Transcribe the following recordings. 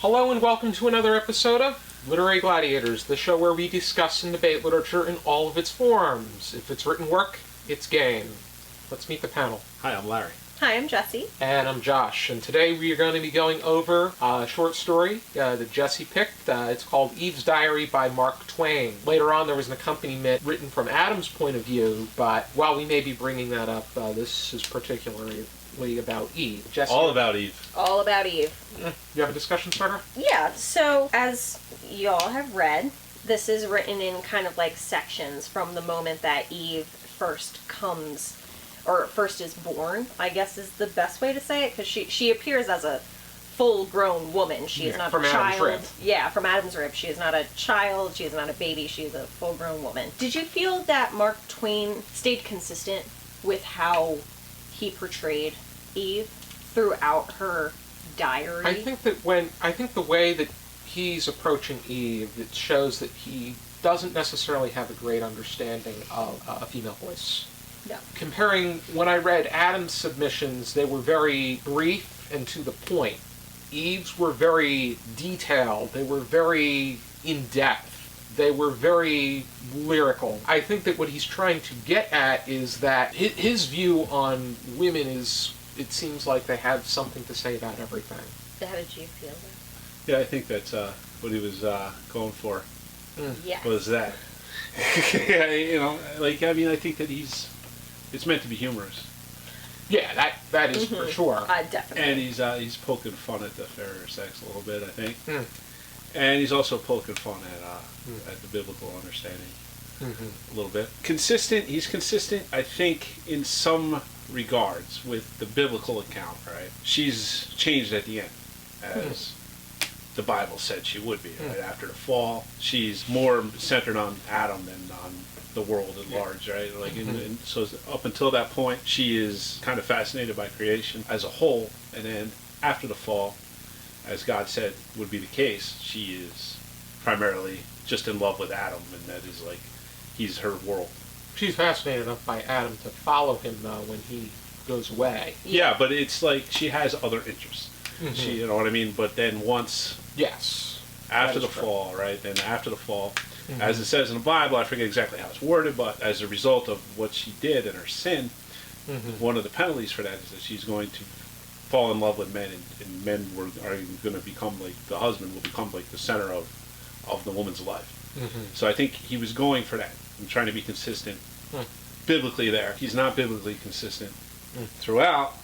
Hello and welcome to another episode of Literary Gladiators, the show where we discuss and debate literature in all of its forms. If it's written work, it's game. Let's meet the panel. Hi, I'm Larry. Hi, I'm Jesi. And I'm Josh. And today we are going to be going over a short story that Jesi picked. It's called Eve's Diary by Mark Twain. Later on there was an accompaniment written from Adam's point of view, but while we may be bringing that up, this is particularly about Eve. Jesi, all about Eve. All about Eve. You have a discussion starter? Yeah, so as y'all have read, this is written in kind of like sections from the moment that Eve first is born, I guess is the best way to say it, because she appears as a full-grown woman. She is not a child. From Adam's rib. Yeah, from Adam's rib. She is not a child, she is not a baby, she is a full-grown woman. Did you feel that Mark Twain stayed consistent with how he portrayed Eve throughout her diary? I think the way that he's approaching Eve, it shows that he doesn't necessarily have a great understanding of a female voice. No. Comparing, when I read Adam's submissions, they were very brief and to the point. Eve's were very detailed. They were very in-depth. They were very lyrical. I think that what he's trying to get at is that his view on women is, it seems like they have something to say about everything. How did you feel then? Yeah, I think that's what he was going for. Yeah. Was that? Yeah, I think that it's meant to be humorous. Yeah, that is for sure. Definitely. And he's poking fun at the fairer sex a little bit, I think. And he's also poking fun at the biblical understanding a little bit. He's consistent, I think, in some regards with the biblical account, right? She's changed at the end, as the Bible said she would be, right? After the fall, she's more centered on Adam than on the world at large, right? And so up until that point, she is kind of fascinated by creation as a whole, and then after the fall, as God said would be the case, she is primarily just in love with Adam, and that is he's her world. She's fascinated enough by Adam to follow him, though, when he goes away. Yeah, but it's like she has other interests. She, you know what I mean? But then once... Yes. After the fall, right? Then after the fall, as it says in the Bible, I forget exactly how it's worded, but as a result of what she did and her sin, one of the penalties for that is that she's going to fall in love with men, and men are going to become the husband will become the center of the woman's life. So I think he was going for that and trying to be consistent biblically there. He's not biblically consistent throughout.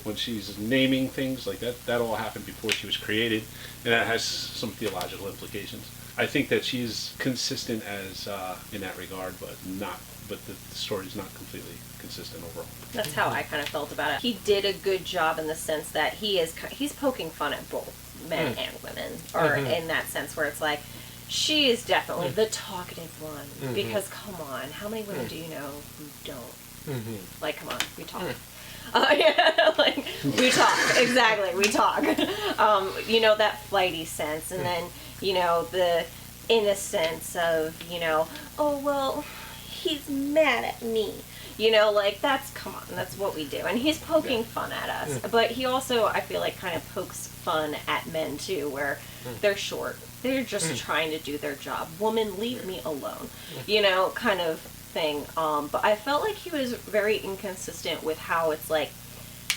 When she's naming things, that all happened before she was created, and that has some theological implications. I think that she's consistent as in that regard, but the story's not completely consistent overall. That's how I kind of felt about it. He did a good job in the sense that he's poking fun at both men and women, or in that sense where it's she is definitely the talkative one, because come on, how many women do you know who don't? Come on, we talk. We talk. Exactly, we talk. That flighty sense, and then, the innocence of, oh, well, he's mad at me. Come on, that's what we do. And he's poking fun at us. But he also, I feel kind of pokes fun at men, too, where they're short. They're just trying to do their job. Woman, leave me alone. Kind of thing. But I felt like he was very inconsistent with how it's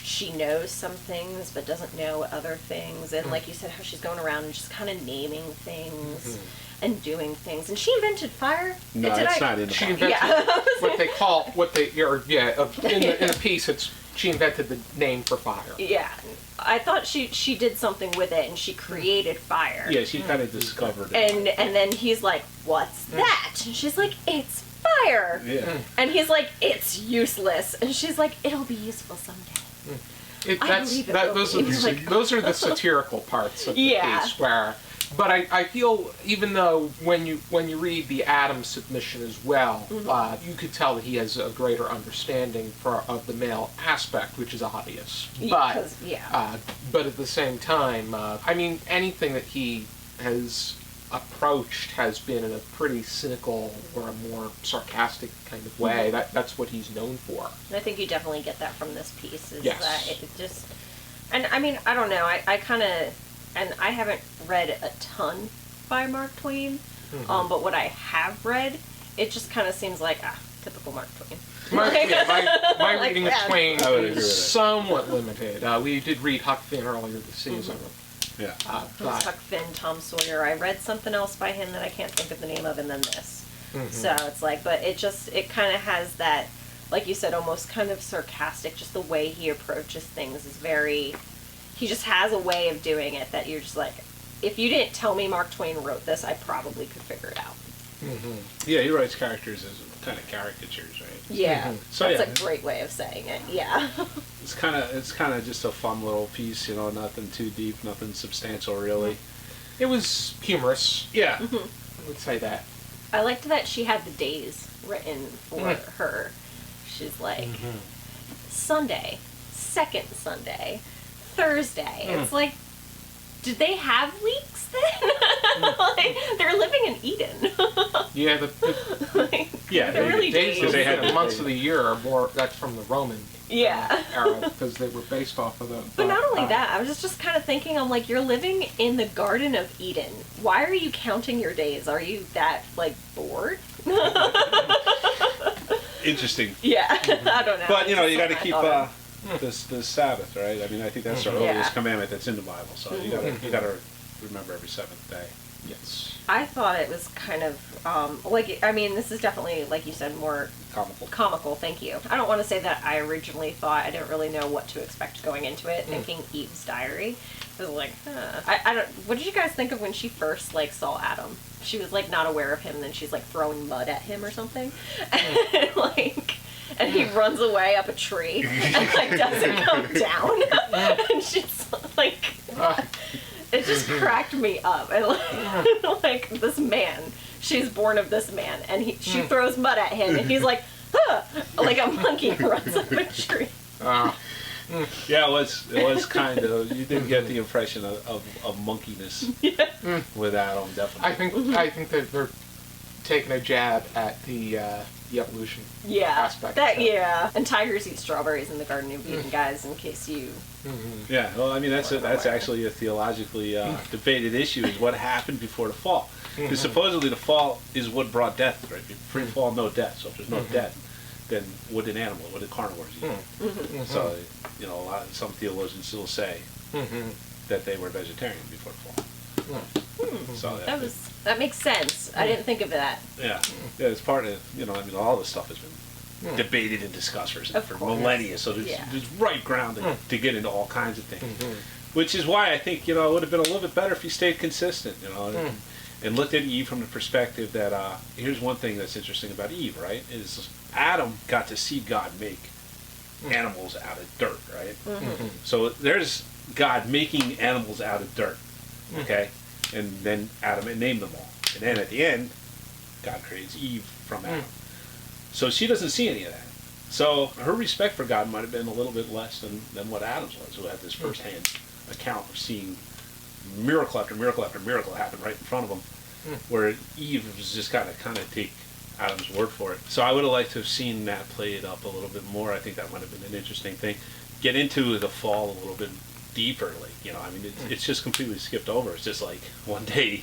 she knows some things but doesn't know other things, and like you said, how she's going around and just kind of naming things and doing things. And she invented fire. No, it's not in the She invented what they call in the piece. She invented the name for fire. Yeah, I thought she did something with it and she created fire. Yeah, she kind of discovered it. And then he's like, "What's that?" And she's like, "It's fire." Yeah. And he's like, "It's useless." And she's like, "It'll be useful someday." Those are the satirical parts of the piece where. But I feel, even though when you read the Adam submission as well, you could tell that he has a greater understanding of the male aspect, which is obvious. But at the same time, anything that he has approached has been in a pretty cynical or a more sarcastic kind of way. That's what he's known for. And I think you definitely get that from this piece. Yes. That it just, and I don't know. I kind of and I haven't read a ton by Mark Twain, but what I have read, it just kind of seems like, typical Mark Twain. My Like reading of that. Twain I would agree with is that. somewhat limited. We did read Huck Finn earlier this season. Yeah. It was Huck Finn, Tom Sawyer. I read something else by him that I can't think of the name of, and then this. So it's like, but it kind of has that, like you said, almost kind of sarcastic, just the way he approaches things is very, he just has a way of doing it that you're just like, if you didn't tell me Mark Twain wrote this, I probably could figure it out. Yeah, he writes characters as kind of caricatures, right? Yeah, So, that's yeah. a great way of saying it. Yeah. It's kind of just a fun little piece, you know, nothing too deep, nothing substantial really. It was humorous. Yeah. I would say that. I liked that she had the days written for her. She's like, Sunday, second Sunday, Thursday. It's like, did they have weeks then? Like, they're living in Eden. Yeah, Like, Yeah, they're really days days. of they had the the months days. of the year are more. That's from the Roman Yeah. era because they were based off of the. But not only that, I was just kind of thinking, I'm like, you're living in the Garden of Eden. Why are you counting your days? Are you that, like, bored? Interesting. Yeah, I don't know. But, you know, you got to It's keep something I thought the Sabbath, right? I mean, I think that's the Yeah. earliest commandment that's in the Bible. So you got to remember every seventh day. Yes. I thought it was kind of, like, I mean, this is definitely, like you said, more Comical. comical, thank you. I don't want to say that I originally thought, I didn't really know what to expect going into it, thinking Eve's diary. I was like, I don't, what did you guys think of when she first, like, saw Adam? She was, like, not aware of him, and then she's, like, throwing mud at him or something. And, like, and he runs away up a tree and, like, doesn't come down. And she's, like, it just cracked me up. And, like, this man, she's born of this man, and she throws mud at him, and he's like, huh, like a monkey runs up a tree. Yeah, it was kind of, you did get the impression of monkeyness with Adam, definitely. I think that they're taking a jab at the evolution aspect. Yeah. And tigers eat strawberries in the Garden of Eden, guys, in case you... Yeah, well, I mean, that's actually a theologically debated issue, is what happened before the fall. Because supposedly the fall is what brought death, right? Pre-fall, no death. So if there's no death, then what did carnivores eat? So, you know, some theologians still say that they were vegetarian before the fall. So That makes sense. I didn't think of that. Yeah, it's part of, you know, I mean, all this stuff has been debated and discussed for millennia, so there's right ground to get into all kinds of things. Which is why I think, you know, it would have been a little bit better if you stayed consistent, you know, and looked at Eve from the perspective that, here's one thing that's interesting about Eve, right, is Adam got to see God make animals out of dirt, right? So there's God making animals out of dirt, okay? And then Adam named them all. And then at the end, God creates Eve from Adam. So she doesn't see any of that. So her respect for God might have been a little bit less than what Adam's was, who had this firsthand account of seeing miracle after miracle after miracle happen right in front of him, where Eve was just kind of take Adam's word for it. So I would have liked to have seen that played up a little bit more. I think that might have been an interesting thing. Get into the fall a little bit deeper, like, you know, I mean, it's just completely skipped over. It's just like one day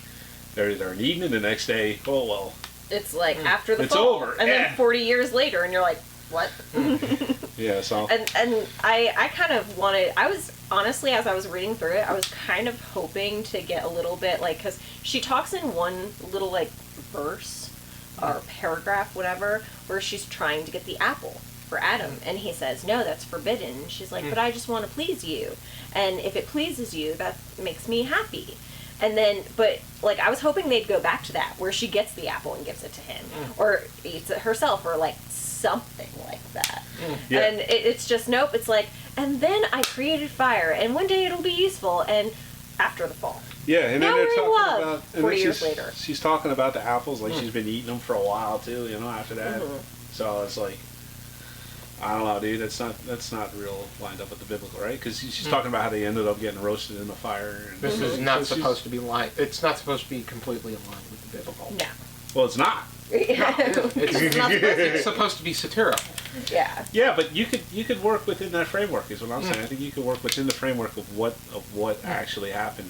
they're in Eden, and the next day, oh well, it's like after the it's fall, over, and then 40 years later, and you're like, what? Yeah, so and I kind of wanted, I was honestly, as I was reading through it, I was kind of hoping to get a little bit, like, because she talks in one little, like, verse or paragraph, whatever, where she's trying to get the apple for Adam, and he says, no, that's forbidden. And she's like, but I just want to please you, and if it pleases you, that makes me happy. And then, but, like, I was hoping they'd go back to that, where she gets the apple and gives it to him, or eats it herself, or, like, something like that. Yeah. And it's just, nope, it's like, and then I created fire, and one day it'll be useful, and after the fall. yeah, and Now then they're we're in talking love, about, and 40 then years later. she's talking about the apples, like she's been eating them for a while too, you know, after that. So it's like, I don't know, dude. That's not real lined up with the biblical, right? Because she's talking about how they ended up getting roasted in the fire. And This is not supposed to be it's not supposed to be completely aligned with the biblical. No. Well, it's not. It's not supposed to It's supposed to be satirical. be. Yeah. Yeah, but you could work within that framework. Is what I'm saying. I think you could work within the framework of what actually happened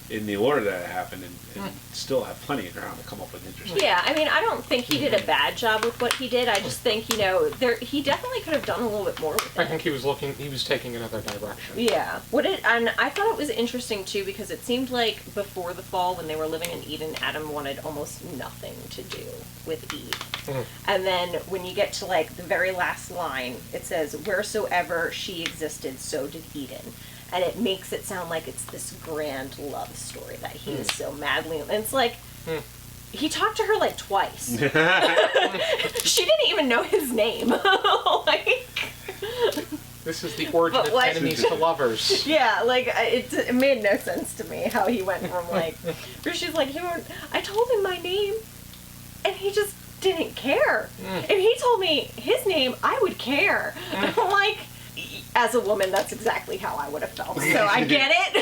in the order that it happened, and still have plenty of ground to come up with interesting. Yeah, I mean, I don't think he did a bad job with what he did. I just think, he definitely could have done a little bit more with it. I think he was taking another direction. Yeah. And I thought it was interesting, too, because it seemed like before the fall, when they were living in Eden, Adam wanted almost nothing to do with Eve. And then when you get to, like, the very last line, it says, "Wheresoever she existed, so did Eden." And it makes it sound like it's this grand love story that he is so madly... And it's like, he talked to her like twice. She didn't even know his name. Like... This is the origin of enemies to lovers. Yeah, like, it made no sense to me how he went from, like... Where she's like, I told him my name, and he just didn't care. If he told me his name, I would care. I'm like... As a woman, that's exactly how I would have felt. So I get it.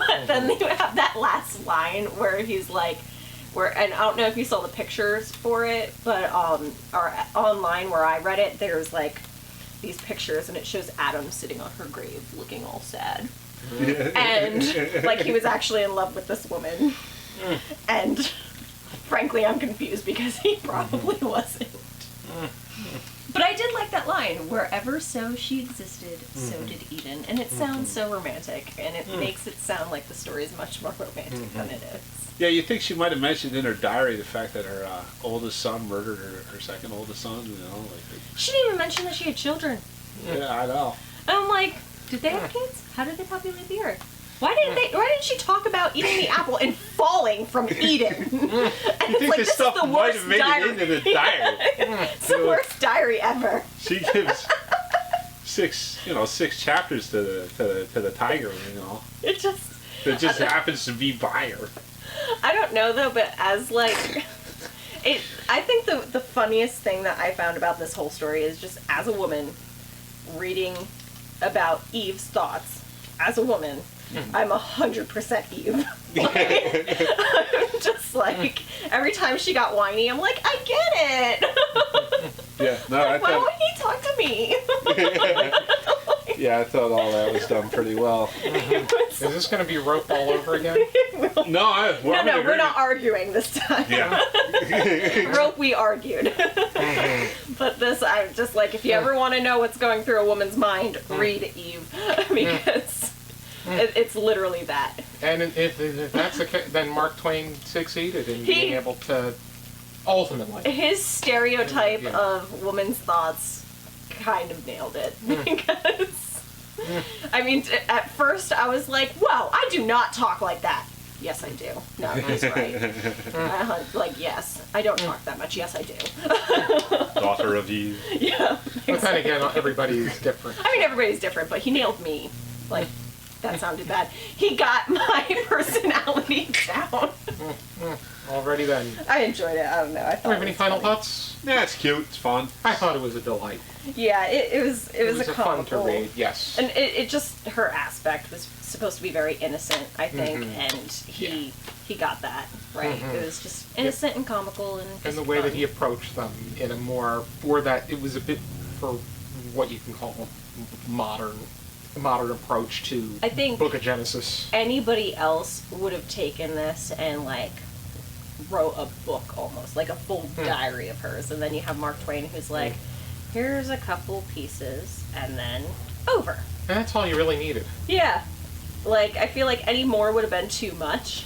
But then you have that last line where he's like, and I don't know if you saw the pictures for it, but online where I read it, there's like these pictures, and it shows Adam sitting on her grave looking all sad. And like he was actually in love with this woman. And frankly, I'm confused because he probably wasn't. But I did like that line, "Wherever so she existed, so did Eden." And it sounds so romantic, and it makes it sound like the story is much more romantic than it is. Yeah, you think she might have mentioned in her diary the fact that her oldest son murdered her second oldest son, She didn't even mention that she had children. Yeah, I know. And I'm like, did they have kids? How did they populate the earth? Why didn't she talk about eating the apple and falling from Eden? You think this stuff might have made it into the diary? It's the worst diary ever. She gives six chapters to the tiger, It just happens to be by her. I don't know though, but as like I think the funniest thing that I found about this whole story is just as a woman reading about Eve's thoughts as a woman. I'm 100% Eve. I'm just like, every time she got whiny, I'm like, I get it. Yeah, no, like, why won't he talk to me? Yeah, I thought all that was done pretty well. Is this going to be rope all over again? No, we're not arguing this time. Yeah. Rope, we argued. But this, I'm just like, if you ever want to know what's going through a woman's mind, read Eve. Because... It's literally that. And if that's the case, then Mark Twain succeeded in being able to ultimately. His stereotype of woman's thoughts kind of nailed it. Because, I mean, at first I was like, wow, I do not talk like that. Yes, I do. No, he's right. Like, yes, I don't talk that much. Yes, I do. Daughter of Eve. Yeah. But then again, everybody's different. I mean, everybody's different, but he nailed me. Like, that sounded bad. He got my personality down. Already then. I enjoyed it. I don't know. I thought. Do you have any final thoughts? Yeah, it's cute. It's fun. I thought it was a delight. Yeah, it was a fun to read. Yes. And it just, her aspect was supposed to be very innocent, I think, and he got that right. It was just innocent and comical and the way that he approached them in a more it was a bit for what you can call modern approach to I think Book of Genesis. Anybody else would have taken this and like wrote a book almost, like a full diary of hers, and then you have Mark Twain who's like, here's a couple pieces and then over. And that's all you really needed. Yeah. Like, I feel like any more would have been too much,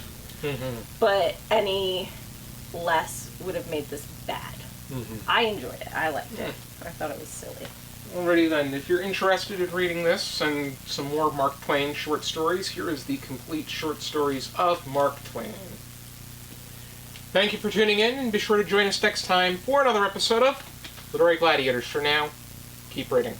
but any less would have made this bad. I enjoyed it. I liked it. I thought it was silly. Alrighty then, if you're interested in reading this and some more Mark Twain short stories, here is the complete short stories of Mark Twain. Thank you for tuning in, and be sure to join us next time for another episode of Literary Gladiators. For now, keep reading.